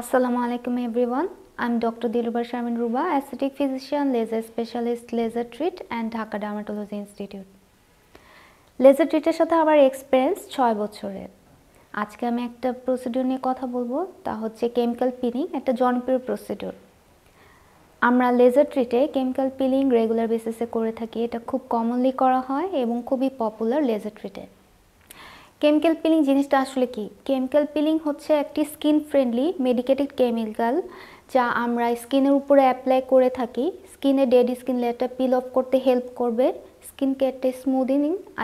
Assalamu alaikum everyone. I'm Dr. Dilruba Sharmin Ruba, aesthetic physician, laser specialist, laser treat and Dhaka Dermatology Institute. Laser ট্রিটের সাথে আমার experience 6 বছরের। আজকে আমি একটা প্রসিডিউর নিয়ে কথা বলবো, তা হচ্ছে কেমিক্যাল পিলিং, একটা জনপ্রিয় প্রসিডিউর। আমরা লেজার ট্রিটে কেমিক্যাল পিলিং রেগুলার বেসিসে করে থাকি। এটা খুব কমনলি করা হয় এবং খুবই পপুলার লেজার ট্রিটে। কেমিক্যাল পিলিং জিনিসটা আসলে কি? কেমিক্যাল পিলিং হচ্ছে একটি স্কিন ফ্রেন্ডলি মেডিকেটেড কেমিক্যাল যা আমরা স্কিনের উপরে অ্যাপ্লাই করে থাকি। স্কিনে ডেড স্কিন লেয়ারটা পিল অফ করতে হেল্প করবে, স্কিনকে একটা স্মুদিং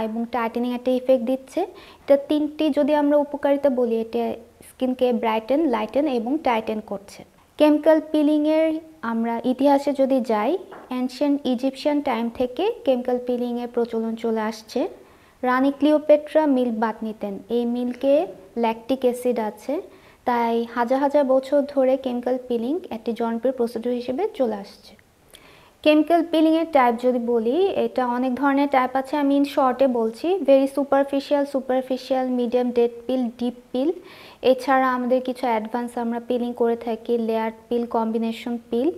এবং টাইটেনিং একটা ইফেক্ট দিচ্ছে। এটা তিনটি যদি আমরা উপকারিতা বলি, এটা স্কিনকে ব্রাইটেন, লাইটেন এবং টাইটেন করছে। কেমিক্যাল পিলিংয়ের আমরা ইতিহাসে যদি যাই, অ্যানশিয়েন্ট ইজিপশিয়ান টাইম থেকে কেমিক্যাল পিলিংয়ের প্রচলন চলে আসছে। রানী ক্লিওপেট্রা মিল্ক বাথ নিতেন। এই মিল্কে ল্যাকটিক অ্যাসিড আছে, তাই হাজার হাজার বছর ধরে কেমিক্যাল পিলিং একটি জনপ্রিয় প্রসিডিউর হিসেবে চলে আসছে। কেমিক্যাল পিলিংয়ের টাইপ যদি বলি, এটা অনেক ধরনের টাইপ আছে। আমি ইন শর্টে বলছি, ভেরি সুপারফিশিয়াল, মিডিয়াম, ডেড পিল, ডিপ পিল। এছাড়া আমাদের কিছু অ্যাডভান্স আমরা পিলিং করে থাকি, লেয়ার পিল, কম্বিনেশন পিল।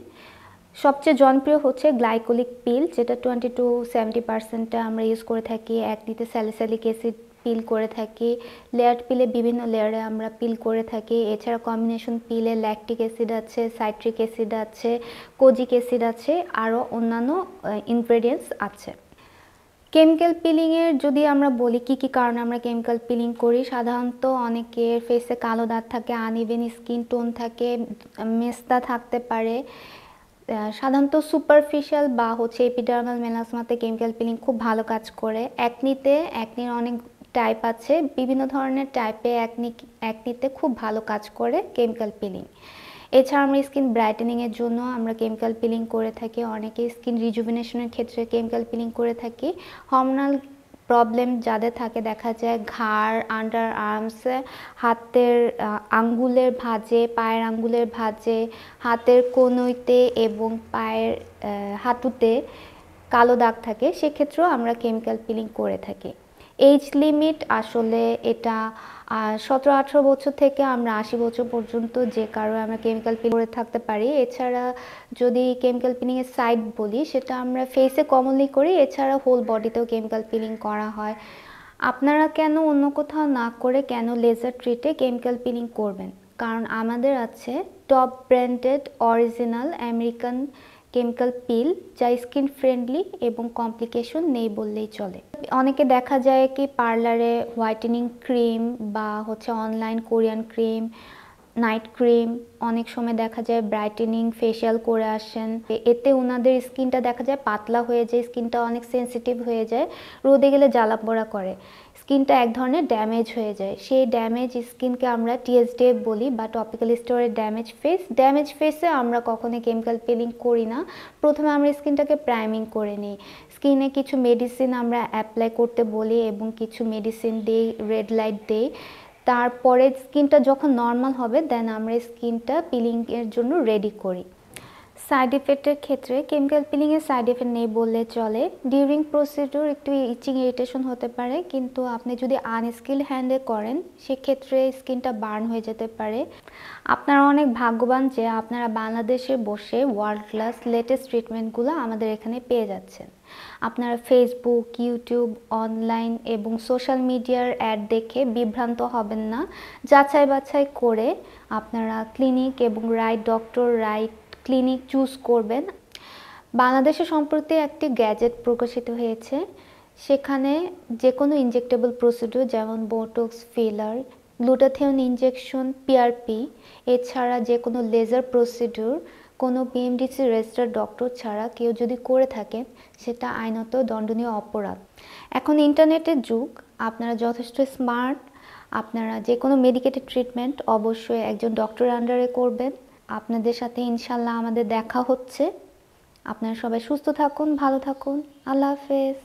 সবচেয়ে জনপ্রিয় হচ্ছে গ্লাইকোলিক পিল, যেটা 20-70% আমরা ইউজ করে থাকি। একটিতে স্যালিসাইলিক অ্যাসিড পিল করে থাকি, লেয়ার পিলে বিভিন্ন লেয়ারে আমরা পিল করে থাকি। এছাড়া কম্বিনেশন পিলে ল্যাকটিক অ্যাসিড আছে, সাইট্রিক অ্যাসিড আছে, কোজিক অ্যাসিড আছে, আরও অন্যান্য ইনগ্রেডিয়েন্টস আছে। কেমিক্যাল পিলিংয়ের যদি আমরা বলি কী কী কারণে আমরা কেমিক্যাল পিলিং করি, সাধারণত অনেকের ফেসে কালো দাগ থাকে, আনইভেন স্কিন টোন থাকে, মেস্তা থাকতে পারে। সাধারণত সুপারফিশিয়াল বা হচ্ছে এপিডার্মাল মেলাসমাতে কেমিক্যাল পিলিং খুব ভালো কাজ করে। অ্যাকনির অনেক টাইপ আছে, বিভিন্ন ধরনের টাইপে অ্যাকনিতে খুব ভালো কাজ করে কেমিক্যাল পিলিং। এছাড়া আমরা স্কিন ব্রাইটেনিংয়ের জন্য আমরা কেমিক্যাল পিলিং করে থাকি। অনেকে স্কিন রিজুভিনেশনের ক্ষেত্রে কেমিক্যাল পিলিং করে থাকি। হরমোনাল প্রবলেম যাদের থাকে, দেখা যায় ঘাড়, আন্ডার আর্মসে, হাতের আঙ্গুলের ভাঁজে, পায়ের আঙ্গুলের ভাঁজে, হাতের কনুইতে এবং পায়ের হাঁটুতে কালো দাগ থাকে, সেক্ষেত্রেও আমরা কেমিক্যাল পিলিং করে থাকি। এজ লিমিট আসলে এটা 17-18 বছর থেকে আমরা 80 বছর পর্যন্ত যে কারণে আমরা কেমিক্যাল পিলিং করে থাকতে পারি। এছাড়া যদি কেমিক্যাল পিলিংয়ের সাইড বলি, সেটা আমরা ফেসে কমনলি করি। এছাড়া হোল বডিতেও কেমিক্যাল পিলিং করা হয়। আপনারা কেন অন্য কোথাও না করে কেন লেজার ট্রিটে কেমিক্যাল পিলিং করবেন? কারণ আমাদের আছে top branded original American chemical peel, যা স্কিন ফ্রেন্ডলি এবং কমপ্লিকেশন নেই বললেই চলে। অনেকে দেখা যায় কি পার্লারে হোয়াইটেনিং ক্রিম বা হচ্ছে online Korean cream, night cream, অনেক সময় দেখা যায় ব্রাইটেনিং ফেশিয়াল করে আসেন। এতে ওনাদের স্কিনটা দেখা যায় পাতলা হয়ে যায়, স্কিনটা অনেক সেন্সিটিভ হয়ে যায়, রোদে গেলে জ্বালা পোড়া করে, স্কিনটা এক ধরনের ড্যামেজ হয়ে যায়। সেই ড্যামেজ স্কিনকে আমরা টিএসডিএফ বলি বা টপিক্যাল স্টেরয়েড ড্যামেজ ফেসে আমরা কখনোই কেমিক্যাল পিলিং করি না। প্রথমে আমরা স্কিনটাকে প্রাইমিং করে নিই। স্কিনে কিছু মেডিসিন আমরা অ্যাপ্লাই করতে বলি এবং কিছু মেডিসিন দিই, রেড লাইট দিই। তারপরে স্কিনটা যখন নর্মাল হবে, দেন আমরা স্কিনটা পিলিংয়ের জন্য রেডি করি। সাইড ইফেক্টের ক্ষেত্রে কেমিক্যাল পিলিংয়ের সাইড ইফেক্ট নেই বললে চলে। ডিউরিং প্রসিডিউর একটু ইচিং ইরিটেশন হতে পারে, কিন্তু আপনি যদি আনস্কিল হ্যান্ডে করেন সেক্ষেত্রে স্কিনটা বার্ন হয়ে যেতে পারে। আপনারা অনেক ভাগ্যবান যে আপনারা বাংলাদেশে বসে ওয়ার্ল্ড ক্লাস লেটেস্ট ট্রিটমেন্টগুলো আমাদের এখানে পেয়ে যাচ্ছেন। আপনারা ফেসবুক, ইউটিউব, অনলাইন এবং সোশ্যাল মিডিয়ার অ্যাড দেখে বিভ্রান্ত হবেন না। যাচাই বাছাই করে আপনারা ক্লিনিক এবং right doctor, right clinic choose করবেন। বাংলাদেশে সম্প্রতি একটি গ্যাজেট প্রকাশিত হয়েছে, সেখানে যে কোনো ইনজেক্টেবল প্রসিডিউর যেমন Botox, filler, glutathione injection, PRP, এছাড়া যে কোনো লেজার প্রসিডিউর কোনো পিএমডিসি রেজিস্টার্ড ডক্টর ছাড়া কেউ যদি করে থাকেন, সেটা আইনত দণ্ডনীয় অপরাধ। এখন ইন্টারনেটের যুগ, আপনারা যথেষ্ট স্মার্ট। আপনারা যে কোনো মেডিকেটেড ট্রিটমেন্ট অবশ্যই একজন ডক্টরের আন্ডারে করবেন। আপনাদের সাথে ইনশাল্লাহ আমাদের দেখা হচ্ছে। আপনারা সবাই সুস্থ থাকুন, ভালো থাকুন। আল্লাহ হাফেজ।